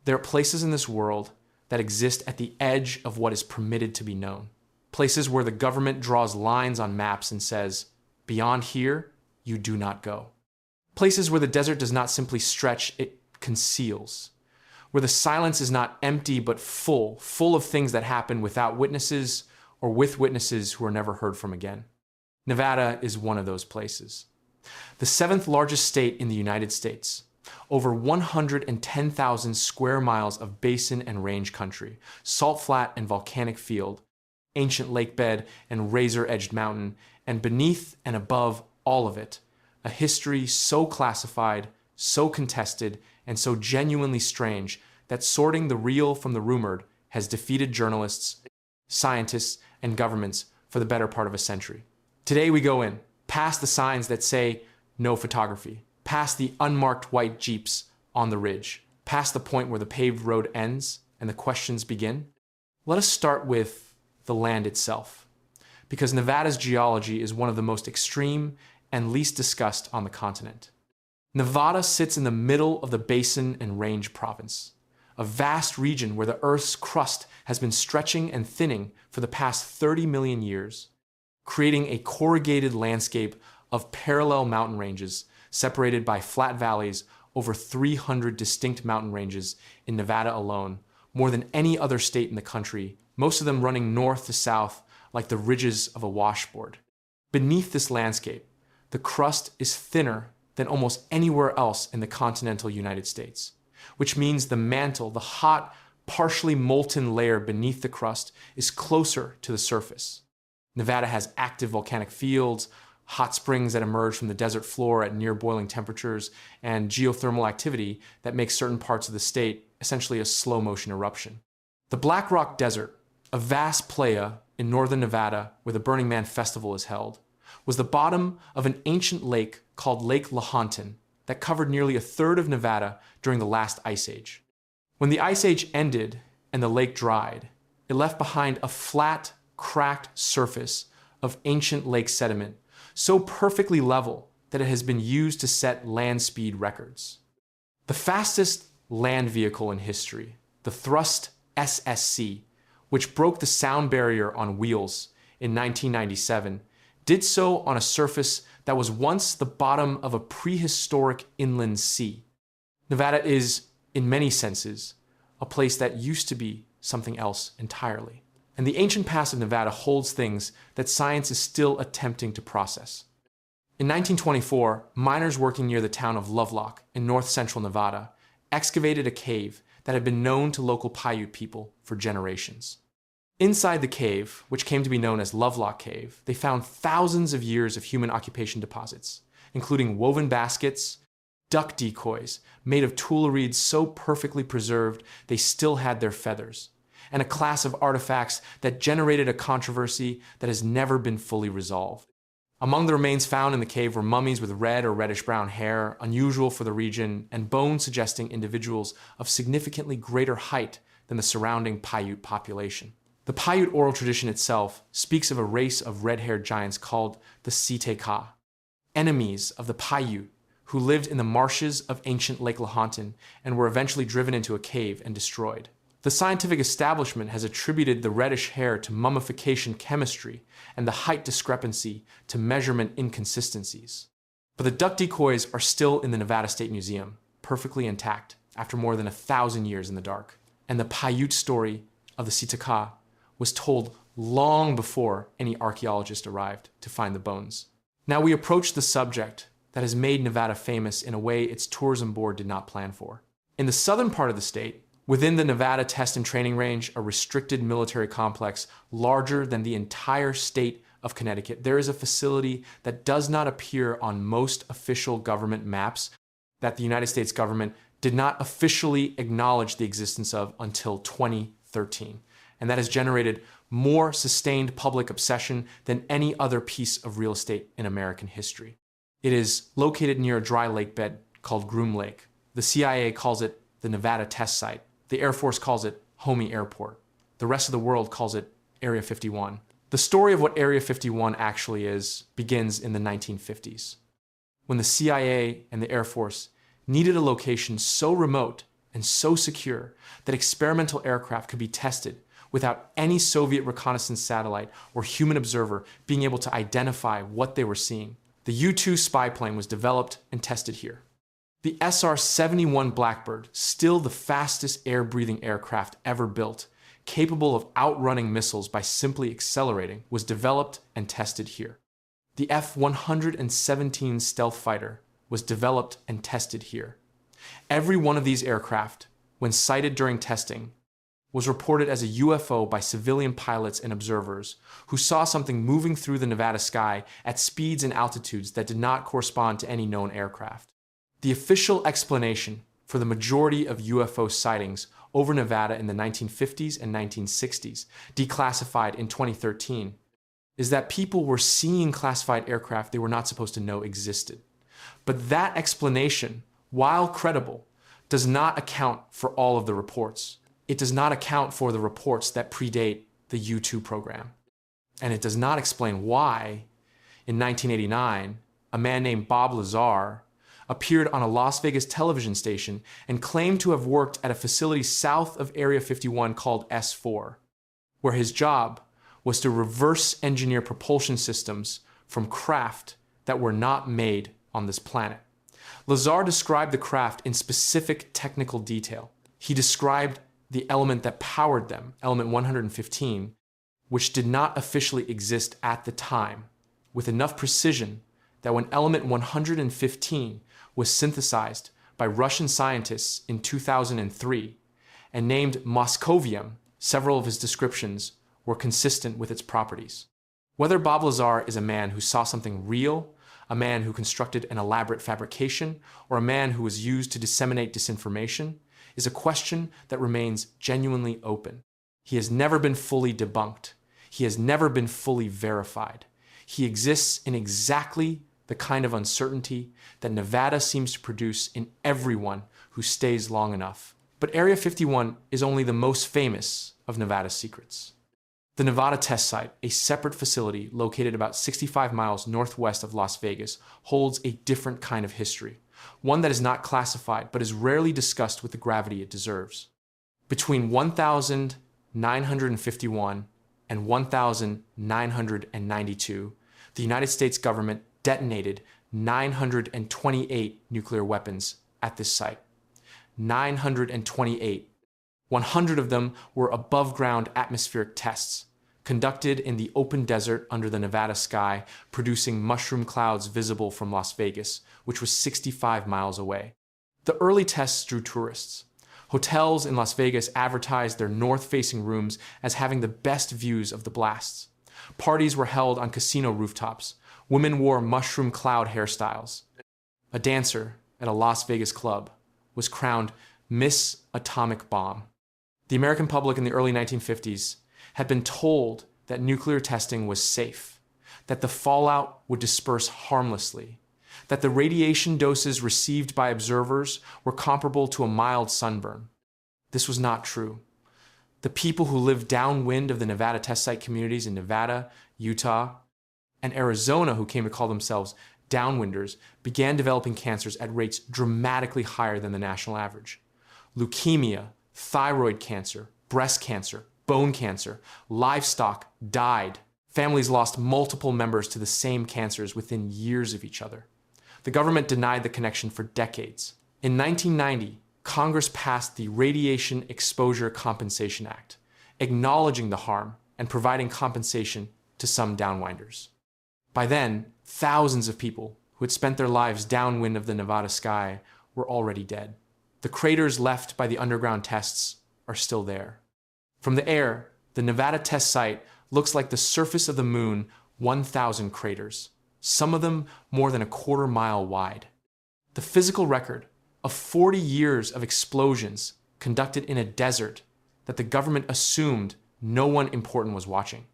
There are places in this world that exist at the edge of what is permitted to be known. Places where the government draws lines on maps and says, beyond here, you do not go. Places where the desert does not simply stretch, it conceals. Where the silence is not empty but full of things that happen without witnesses or with witnesses who are never heard from again. Nevada is one of those places. The 7th largest state in the United States. Over 110,000 square miles of basin and range country, salt flat and volcanic field, ancient lake bed and razor-edged mountain, and beneath and above all of it, a history so classified, so contested, and so genuinely strange that sorting the real from the rumored has defeated journalists, scientists, and governments for the better part of a century. Today we go in, past the signs that say no photography, past the unmarked white Jeeps on the ridge, past the point where the paved road ends and the questions begin. Let us start with the land itself, because Nevada's geology is one of the most extreme and least discussed on the continent. Nevada sits in the middle of the Basin and Range Province, a vast region where the Earth's crust has been stretching and thinning for the past 30 million years, creating a corrugated landscape of parallel mountain ranges separated by flat valleys, over 300 distinct mountain ranges in Nevada alone, more than any other state in the country, most of them running north to south like the ridges of a washboard. Beneath this landscape, the crust is thinner than almost anywhere else in the continental United States, which means the mantle, the hot, partially molten layer beneath the crust, is closer to the surface. Nevada has active volcanic fields, hot springs that emerge from the desert floor at near boiling temperatures, and geothermal activity that makes certain parts of the state essentially a slow-motion eruption. The Black Rock Desert, a vast playa in northern Nevada where the Burning Man Festival is held, was the bottom of an ancient lake called Lake Lahontan that covered nearly a third of Nevada during the last ice age. When the ice age ended and the lake dried, it left behind a flat, cracked surface of ancient lake sediment, so perfectly level that it has been used to set land speed records. The fastest land vehicle in history, the Thrust SSC, which broke the sound barrier on wheels in 1997, did so on a surface that was once the bottom of a prehistoric inland sea. Nevada is, in many senses, a place that used to be something else entirely. And the ancient past of Nevada holds things that science is still attempting to process. In 1924, miners working near the town of Lovelock in north-central Nevada excavated a cave that had been known to local Paiute people for generations. Inside the cave, which came to be known as Lovelock Cave, they found thousands of years of human occupation deposits, including woven baskets, duck decoys made of tule reeds so perfectly preserved they still had their feathers, and a class of artifacts that generated a controversy that has never been fully resolved. Among the remains found in the cave were mummies with red or reddish-brown hair, unusual for the region, and bones suggesting individuals of significantly greater height than the surrounding Paiute population. The Paiute oral tradition itself speaks of a race of red-haired giants called the Siteka, enemies of the Paiute who lived in the marshes of ancient Lake Lahontan and were eventually driven into a cave and destroyed. The scientific establishment has attributed the reddish hair to mummification chemistry and the height discrepancy to measurement inconsistencies. But the duck decoys are still in the Nevada State Museum, perfectly intact, after more than 1,000 years in the dark. And the Paiute story of the Siteka was told long before any archaeologist arrived to find the bones. Now we approach the subject that has made Nevada famous in a way its tourism board did not plan for. In the southern part of the state, within the Nevada Test and Training Range, a restricted military complex larger than the entire state of Connecticut, there is a facility that does not appear on most official government maps that the United States government did not officially acknowledge the existence of until 2013. And that has generated more sustained public obsession than any other piece of real estate in American history. It is located near a dry lake bed called Groom Lake. The CIA calls it the Nevada Test Site. The Air Force calls it Homey Airport. The rest of the world calls it Area 51. The story of what Area 51 actually is begins in the 1950s, when the CIA and the Air Force needed a location so remote and so secure that experimental aircraft could be tested without any Soviet reconnaissance satellite or human observer being able to identify what they were seeing. The U-2 spy plane was developed and tested here. The SR-71 Blackbird, still the fastest air-breathing aircraft ever built, capable of outrunning missiles by simply accelerating, was developed and tested here. The F-117 stealth fighter was developed and tested here. Every one of these aircraft, when sighted during testing, was reported as a UFO by civilian pilots and observers who saw something moving through the Nevada sky at speeds and altitudes that did not correspond to any known aircraft. The official explanation for the majority of UFO sightings over Nevada in the 1950s and 1960s, declassified in 2013, is that people were seeing classified aircraft they were not supposed to know existed. But that explanation, while credible, does not account for all of the reports. It does not account for the reports that predate the U-2 program. And it does not explain why, in 1989, a man named Bob Lazar appeared on a Las Vegas television station and claimed to have worked at a facility south of Area 51 called S4, where his job was to reverse engineer propulsion systems from craft that were not made on this planet. Lazar described the craft in specific technical detail. He described the element that powered them, element 115, which did not officially exist at the time, with enough precision that when element 115 was synthesized by Russian scientists in 2003 and named Moscovium, several of his descriptions were consistent with its properties. Whether Bob Lazar is a man who saw something real, a man who constructed an elaborate fabrication, or a man who was used to disseminate disinformation, is a question that remains genuinely open. He has never been fully debunked. He has never been fully verified. He exists in exactly the kind of uncertainty that Nevada seems to produce in everyone who stays long enough. But Area 51 is only the most famous of Nevada's secrets. The Nevada Test Site, a separate facility located about 65 miles northwest of Las Vegas, holds a different kind of history, one that is not classified but is rarely discussed with the gravity it deserves. Between 1951 and 1992, the United States government detonated 928 nuclear weapons at this site. 928. 100 of them were above-ground atmospheric tests, conducted in the open desert under the Nevada sky, producing mushroom clouds visible from Las Vegas, which was 65 miles away. The early tests drew tourists. Hotels in Las Vegas advertised their north-facing rooms as having the best views of the blasts. Parties were held on casino rooftops. Women wore mushroom cloud hairstyles. A dancer at a Las Vegas club was crowned Miss Atomic Bomb. The American public in the early 1950s had been told that nuclear testing was safe, that the fallout would disperse harmlessly, that the radiation doses received by observers were comparable to a mild sunburn. This was not true. The people who lived downwind of the Nevada test site communities in Nevada, Utah, and Arizona, who came to call themselves downwinders, began developing cancers at rates dramatically higher than the national average. Leukemia, thyroid cancer, breast cancer, bone cancer, livestock died. Families lost multiple members to the same cancers within years of each other. The government denied the connection for decades. In 1990, Congress passed the Radiation Exposure Compensation Act, acknowledging the harm and providing compensation to some downwinders. By then, thousands of people who had spent their lives downwind of the Nevada sky were already dead. The craters left by the underground tests are still there. From the air, the Nevada test site looks like the surface of the moon 1,000 craters, some of them more than a quarter-mile wide. The physical record of 40 years of explosions conducted in a desert that the government assumed no one important was watching.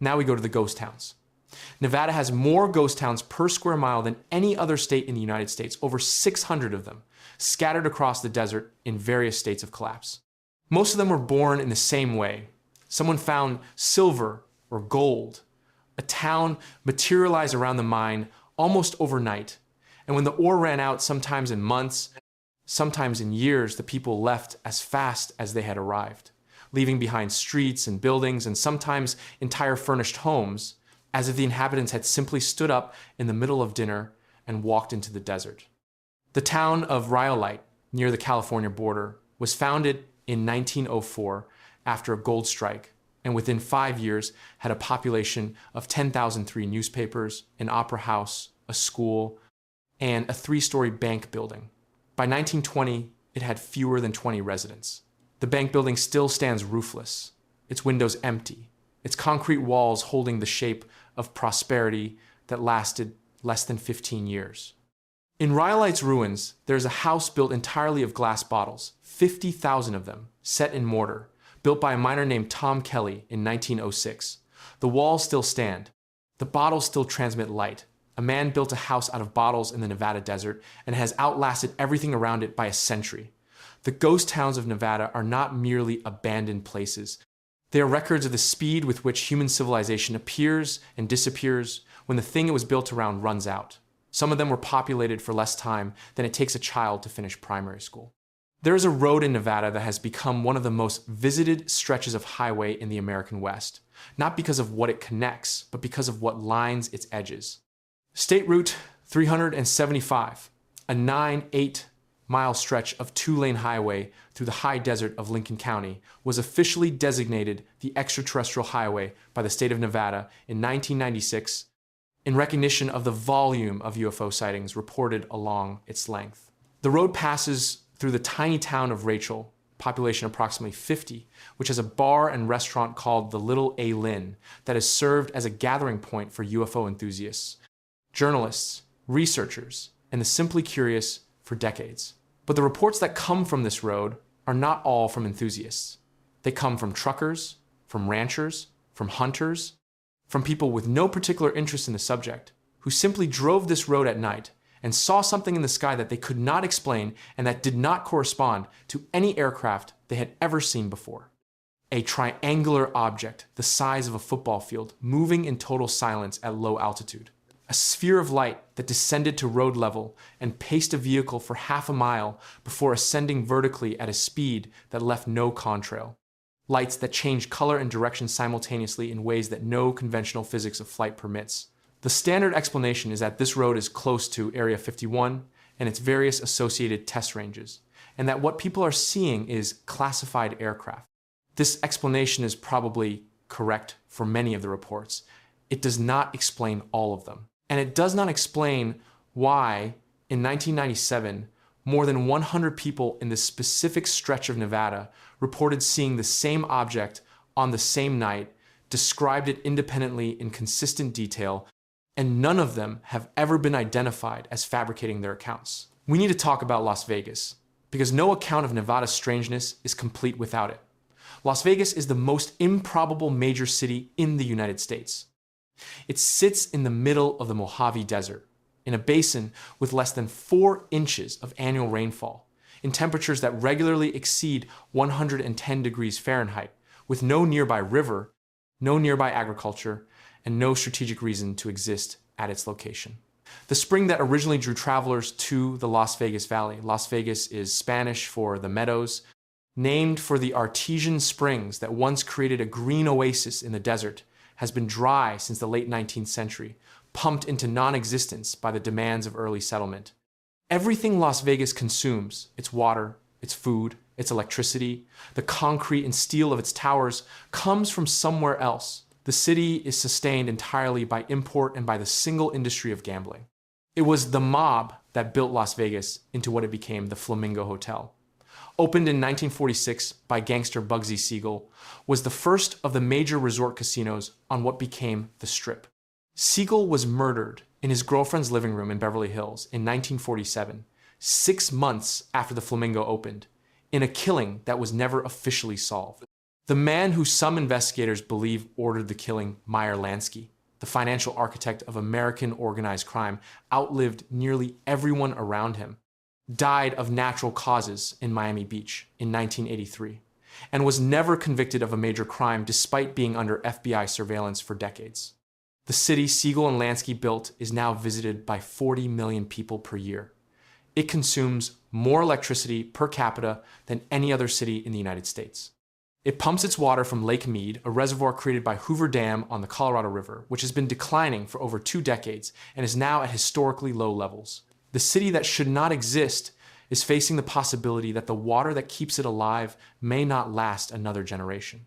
Now we go to the ghost towns. Nevada has more ghost towns per square mile than any other state in the United States, over 600 of them, scattered across the desert in various states of collapse. Most of them were born in the same way. Someone found silver or gold. A town materialized around the mine almost overnight, and when the ore ran out, sometimes in months, Sometimes in years, the people left as fast as they had arrived, leaving behind streets and buildings and sometimes entire furnished homes, as if the inhabitants had simply stood up in the middle of dinner and walked into the desert. The town of Rhyolite, near the California border, was founded in 1904 after a gold strike, and within 5 years had a population of 10,003 newspapers, an opera house, a school, and a 3-story bank building. By 1920, it had fewer than 20 residents. The bank building still stands roofless, its windows empty, its concrete walls holding the shape of prosperity that lasted less than 15 years. In Rhyolite's ruins, there is a house built entirely of glass bottles, 50,000 of them, set in mortar, built by a miner named Tom Kelly in 1906. The walls still stand. The bottles still transmit light. A man built a house out of bottles in the Nevada desert and has outlasted everything around it by a century. The ghost towns of Nevada are not merely abandoned places. They are records of the speed with which human civilization appears and disappears when the thing it was built around runs out. Some of them were populated for less time than it takes a child to finish primary school. There is a road in Nevada that has become one of the most visited stretches of highway in the American West, not because of what it connects, but because of what lines its edges. State Route 375, a 8-mile stretch of 2-lane highway through the high desert of Lincoln County, was officially designated the extraterrestrial highway by the state of Nevada in 1996 in recognition of the volume of UFO sightings reported along its length. The road passes through the tiny town of Rachel, population approximately 50, which has a bar and restaurant called the Little A Lynn that has served as a gathering point for UFO enthusiasts, journalists, researchers, and the simply curious for decades. But the reports that come from this road are not all from enthusiasts. They come from truckers, from ranchers, from hunters, from people with no particular interest in the subject, who simply drove this road at night and saw something in the sky that they could not explain and that did not correspond to any aircraft they had ever seen before. A triangular object the size of a football field moving in total silence at low altitude. A sphere of light that descended to road level and paced a vehicle for half a mile before ascending vertically at a speed that left no contrail. Lights that changed color and direction simultaneously in ways that no conventional physics of flight permits. The standard explanation is that this road is close to Area 51 and its various associated test ranges, and that what people are seeing is classified aircraft. This explanation is probably correct for many of the reports. It does not explain all of them. And it does not explain why, in 1997, more than 100 people in this specific stretch of Nevada reported seeing the same object on the same night, described it independently in consistent detail, and none of them have ever been identified as fabricating their accounts. We need to talk about Las Vegas, because no account of Nevada's strangeness is complete without it. Las Vegas is the most improbable major city in the United States. It sits in the middle of the Mojave Desert, in a basin with less than 4 inches of annual rainfall, in temperatures that regularly exceed 110 degrees Fahrenheit, with no nearby river, no nearby agriculture, and no strategic reason to exist at its location. The spring that originally drew travelers to the Las Vegas Valley. Las Vegas is Spanish for the meadows, named for the artesian springs that once created a green oasis in the desert, has been dry since the late 19th century, pumped into non-existence by the demands of early settlement. Everything Las Vegas consumes, its water, its food, its electricity, the concrete and steel of its towers, comes from somewhere else. The city is sustained entirely by import and by the single industry of gambling. It was the mob that built Las Vegas into what it became, the Flamingo Hotel. Opened in 1946 by gangster Bugsy Siegel, was the first of the major resort casinos on what became the Strip. Siegel was murdered in his girlfriend's living room in Beverly Hills in 1947, 6 months after the Flamingo opened, in a killing that was never officially solved. The man who some investigators believe ordered the killing, Meyer Lansky, the financial architect of American organized crime, outlived nearly everyone around him, died of natural causes in Miami Beach in 1983, and was never convicted of a major crime despite being under FBI surveillance for decades. The city Siegel and Lansky built is now visited by 40 million people per year. It consumes more electricity per capita than any other city in the United States. It pumps its water from Lake Mead, a reservoir created by Hoover Dam on the Colorado River, which has been declining for over 2 decades and is now at historically low levels. The city that should not exist is facing the possibility that the water that keeps it alive may not last another generation.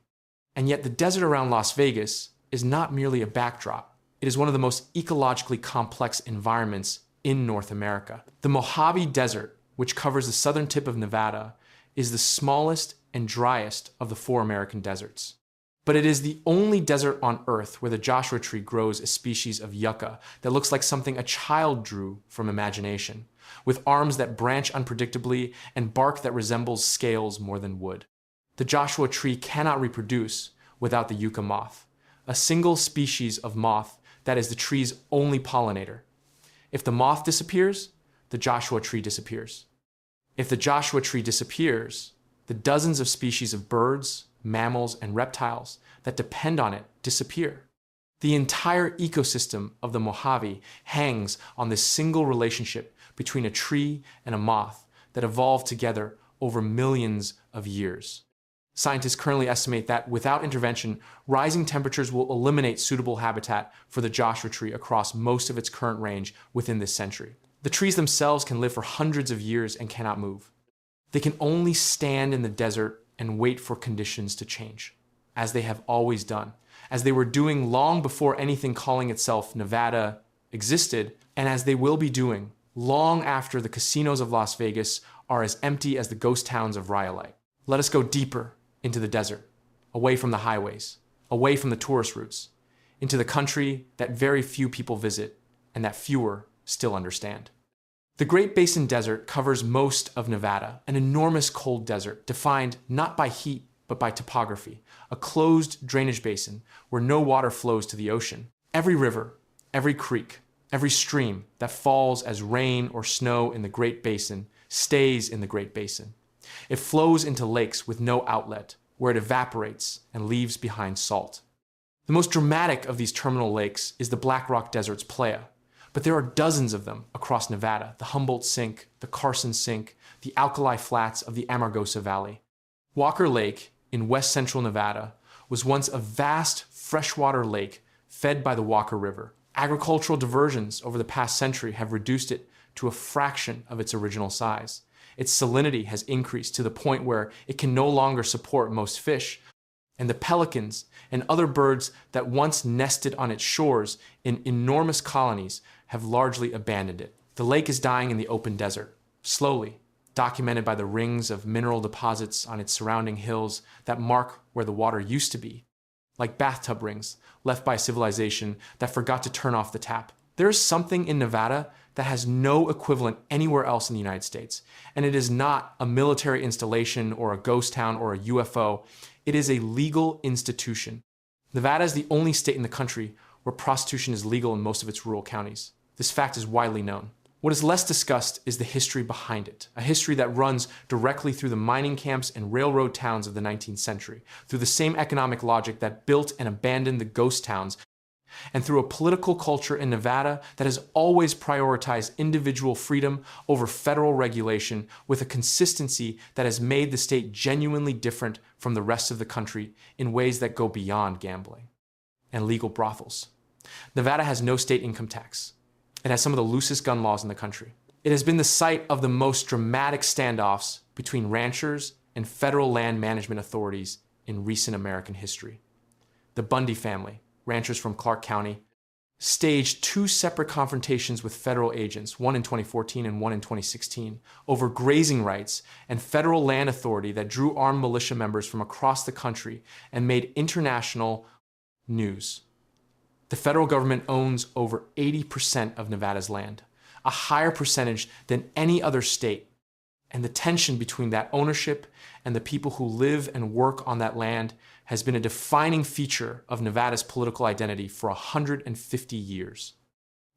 And yet the desert around Las Vegas is not merely a backdrop. It is one of the most ecologically complex environments in North America. The Mojave Desert, which covers the southern tip of Nevada, is the smallest and driest of the 4 American deserts. But it is the only desert on Earth where the Joshua tree grows a species of yucca that looks like something a child drew from imagination, with arms that branch unpredictably and bark that resembles scales more than wood. The Joshua tree cannot reproduce without the yucca moth, a single species of moth that is the tree's only pollinator. If the moth disappears, the Joshua tree disappears. If the Joshua tree disappears, the dozens of species of birds, mammals, and reptiles that depend on it disappear. The entire ecosystem of the Mojave hangs on this single relationship between a tree and a moth that evolved together over millions of years. Scientists currently estimate that without intervention, rising temperatures will eliminate suitable habitat for the Joshua tree across most of its current range within this century. The trees themselves can live for hundreds of years and cannot move. They can only stand in the desert and wait for conditions to change, as they have always done, as they were doing long before anything calling itself Nevada existed, and as they will be doing long after the casinos of Las Vegas are as empty as the ghost towns of Rhyolite. Let us go deeper into the desert, away from the highways, away from the tourist routes, into the country that very few people visit and that fewer still understand. The Great Basin Desert covers most of Nevada, an enormous cold desert defined not by heat but by topography, a closed drainage basin where no water flows to the ocean. Every river, every creek, every stream that falls as rain or snow in the Great Basin stays in the Great Basin. It flows into lakes with no outlet, where it evaporates and leaves behind salt. The most dramatic of these terminal lakes is the Black Rock Desert's playa, but there are dozens of them across Nevada: the Humboldt Sink, the Carson Sink, the alkali flats of the Amargosa Valley. Walker Lake in west central Nevada was once a vast freshwater lake fed by the Walker River. Agricultural diversions over the past century have reduced it to a fraction of its original size. Its salinity has increased to the point where it can no longer support most fish, and the pelicans and other birds that once nested on its shores in enormous colonies have largely abandoned it. The lake is dying in the open desert, slowly, documented by the rings of mineral deposits on its surrounding hills that mark where the water used to be, like bathtub rings left by civilization that forgot to turn off the tap. There is something in Nevada that has no equivalent anywhere else in the United States, and it is not a military installation or a ghost town or a UFO. It is a legal institution. Nevada is the only state in the country where prostitution is legal in most of its rural counties. This fact is widely known. What is less discussed is the history behind it, a history that runs directly through the mining camps and railroad towns of the 19th century, through the same economic logic that built and abandoned the ghost towns, and through a political culture in Nevada that has always prioritized individual freedom over federal regulation, with a consistency that has made the state genuinely different from the rest of the country in ways that go beyond gambling and legal brothels. Nevada has no state income tax. It has some of the loosest gun laws in the country. It has been the site of the most dramatic standoffs between ranchers and federal land management authorities in recent American history. The Bundy family, ranchers from Clark County, staged 2 separate confrontations with federal agents, one in 2014 and one in 2016, over grazing rights and federal land authority that drew armed militia members from across the country and made international news. The federal government owns over 80% of Nevada's land, a higher percentage than any other state, and the tension between that ownership and the people who live and work on that land has been a defining feature of Nevada's political identity for 150 years.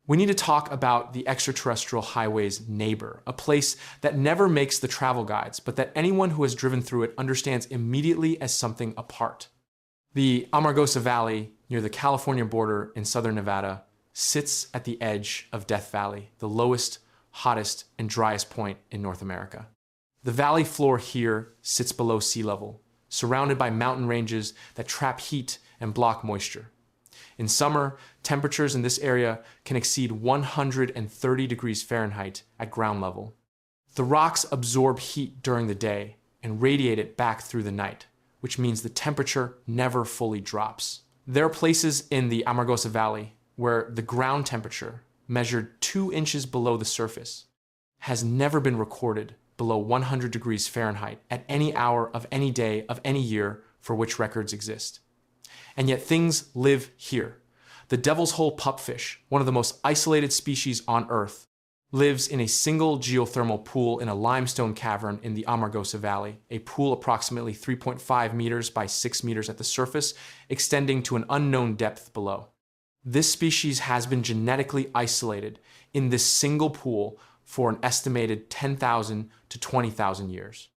We need to talk about the extraterrestrial highway's neighbor, a place that never makes the travel guides, but that anyone who has driven through it understands immediately as something apart. The Amargosa Valley, near the California border in southern Nevada, sits at the edge of Death Valley, the lowest hottest, and driest point in North America. The valley floor here sits below sea level, surrounded by mountain ranges that trap heat and block moisture. In summer, temperatures in this area can exceed 130 degrees Fahrenheit at ground level. The rocks absorb heat during the day and radiate it back through the night, which means the temperature never fully drops. There are places in the Amargosa Valley where the ground temperature, measured 2 inches below the surface, has never been recorded below 100 degrees Fahrenheit at any hour of any day of any year for which records exist. And yet things live here. The devil's hole pupfish, one of the most isolated species on Earth, lives in a single geothermal pool in a limestone cavern in the Amargosa Valley, a pool approximately 3.5 meters by 6 meters at the surface, extending to an unknown depth below. This species has been genetically isolated in this single pool for an estimated 10,000 to 20,000 years.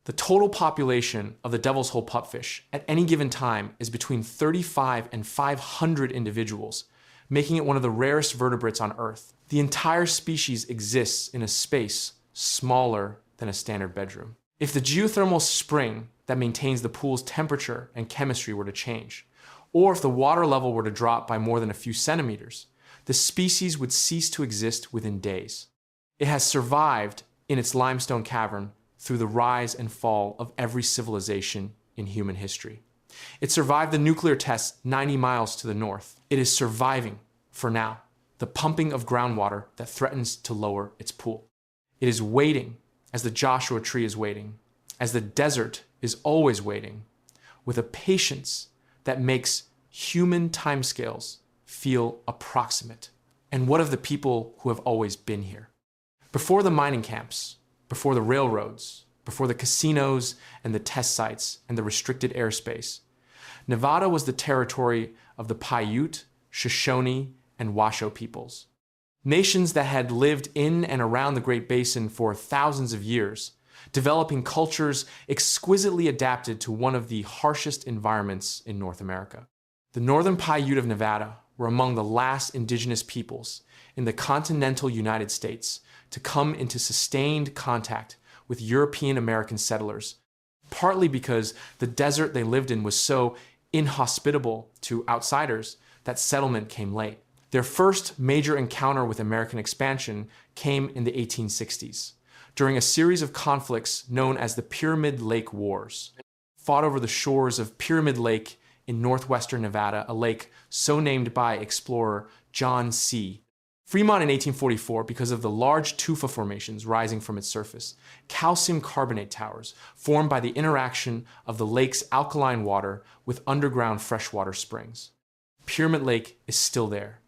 The total population of the devil's hole pupfish at any given time is between 35 and 500 individuals, making it one of the rarest vertebrates on Earth. The entire species exists in a space smaller than a standard bedroom. If the geothermal spring that maintains the pool's temperature and chemistry were to change, or if the water level were to drop by more than a few centimeters, the species would cease to exist within days. It has survived in its limestone cavern through the rise and fall of every civilization in human history. It survived the nuclear tests 90 miles to the north. It is surviving, for now, the pumping of groundwater that threatens to lower its pool. It is waiting as the Joshua tree is waiting, as the desert is always waiting, with a patience that makes human timescales feel approximate. And what of the people who have always been here? Before the mining camps, before the railroads, before the casinos and the test sites and the restricted airspace, Nevada was the territory of the Paiute, Shoshone, and Washoe peoples. Nations that had lived in and around the Great Basin for thousands of years, developing cultures exquisitely adapted to one of the harshest environments in North America. The Northern Paiute of Nevada were among the last indigenous peoples in the continental United States to come into sustained contact with European American settlers, partly because the desert they lived in was so inhospitable to outsiders that settlement came late. Their first major encounter with American expansion came in the 1860s, during a series of conflicts known as the Pyramid Lake Wars, fought over the shores of Pyramid Lake in northwestern Nevada, a lake so named by explorer John C. Fremont in 1844, because of the large tufa formations rising from its surface, calcium carbonate towers formed by the interaction of the lake's alkaline water with underground freshwater springs. Pyramid Lake is still there.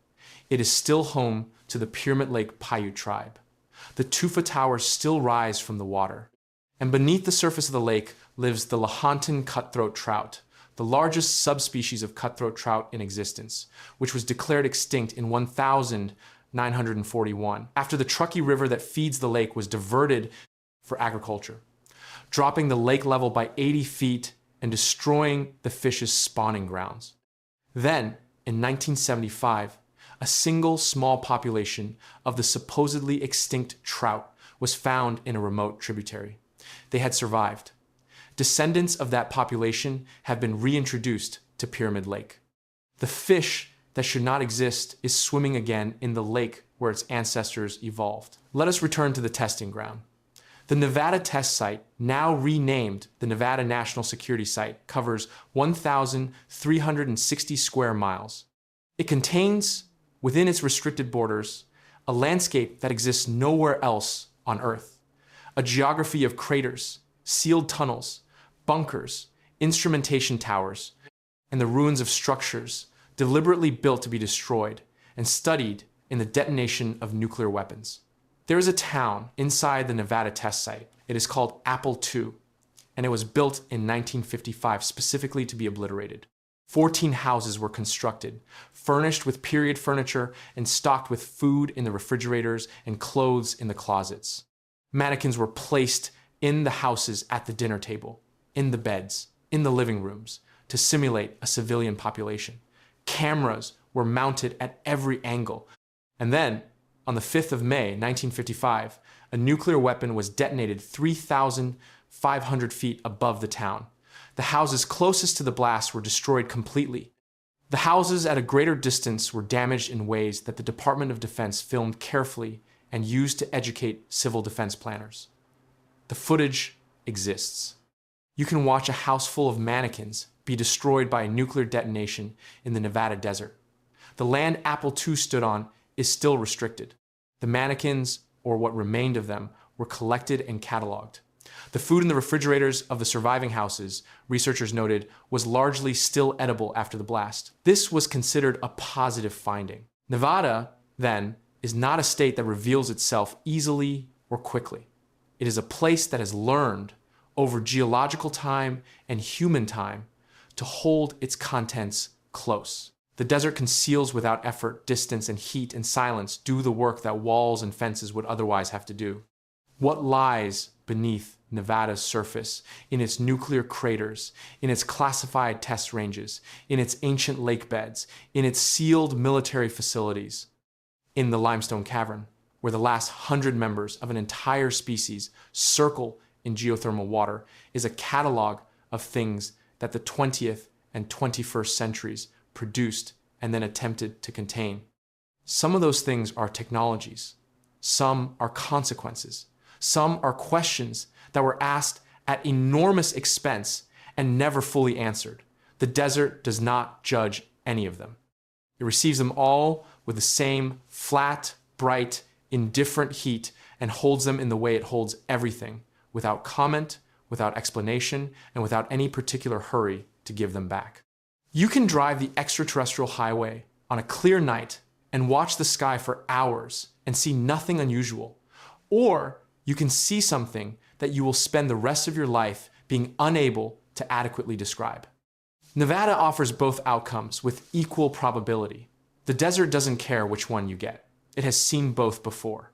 It is still home to the Pyramid Lake Paiute tribe. The tufa towers still rise from the water. And beneath the surface of the lake lives the Lahontan cutthroat trout, the largest subspecies of cutthroat trout in existence, which was declared extinct in 1941 after the Truckee River that feeds the lake was diverted for agriculture, dropping the lake level by 80 feet and destroying the fish's spawning grounds. Then, in 1975, a single small population of the supposedly extinct trout was found in a remote tributary. They had survived. Descendants of that population have been reintroduced to Pyramid Lake. The fish that should not exist is swimming again in the lake where its ancestors evolved. Let us return to the testing ground. The Nevada test site, now renamed the Nevada National Security Site, covers 1,360 square miles. It contains, within its restricted borders, a landscape that exists nowhere else on Earth. A geography of craters, sealed tunnels, bunkers, instrumentation towers, and the ruins of structures deliberately built to be destroyed and studied in the detonation of nuclear weapons. There is a town inside the Nevada test site. It is called Apple II, and it was built in 1955 specifically to be obliterated. 14 houses were constructed, furnished with period furniture and stocked with food in the refrigerators and clothes in the closets. Mannequins were placed in the houses at the dinner table, in the beds, in the living rooms, to simulate a civilian population. Cameras were mounted at every angle. And then, On the 5th of May, 1955, a nuclear weapon was detonated 3,500 feet above the town. The houses closest to the blast were destroyed completely. The houses at a greater distance were damaged in ways that the Department of Defense filmed carefully and used to educate civil defense planners. The footage exists. You can watch a house full of mannequins be destroyed by a nuclear detonation in the Nevada desert. The land Apple II stood on is still restricted. The mannequins, or what remained of them, were collected and cataloged. The food in the refrigerators of the surviving houses, researchers noted, was largely still edible after the blast. This was considered a positive finding. Nevada, then, is not a state that reveals itself easily or quickly. It is a place that has learned, over geological time and human time, to hold its contents close. The desert conceals without effort, distance, and heat and silence do the work that walls and fences would otherwise have to do. What lies beneath Nevada's surface, in its nuclear craters, in its classified test ranges, in its ancient lake beds, in its sealed military facilities, in the limestone cavern, where the last 100 members of an entire species circle in geothermal water, is a catalog of things that the 20th and 21st centuries produced and then attempted to contain. Some of those things are technologies. Some are consequences. Some are questions that were asked at enormous expense and never fully answered. The desert does not judge any of them. It receives them all with the same flat, bright, indifferent heat and holds them in the way it holds everything, without comment, without explanation, and without any particular hurry to give them back. You can drive the extraterrestrial highway on a clear night and watch the sky for hours and see nothing unusual. Or you can see something that you will spend the rest of your life being unable to adequately describe. Nevada offers both outcomes with equal probability. The desert doesn't care which one you get. It has seen both before.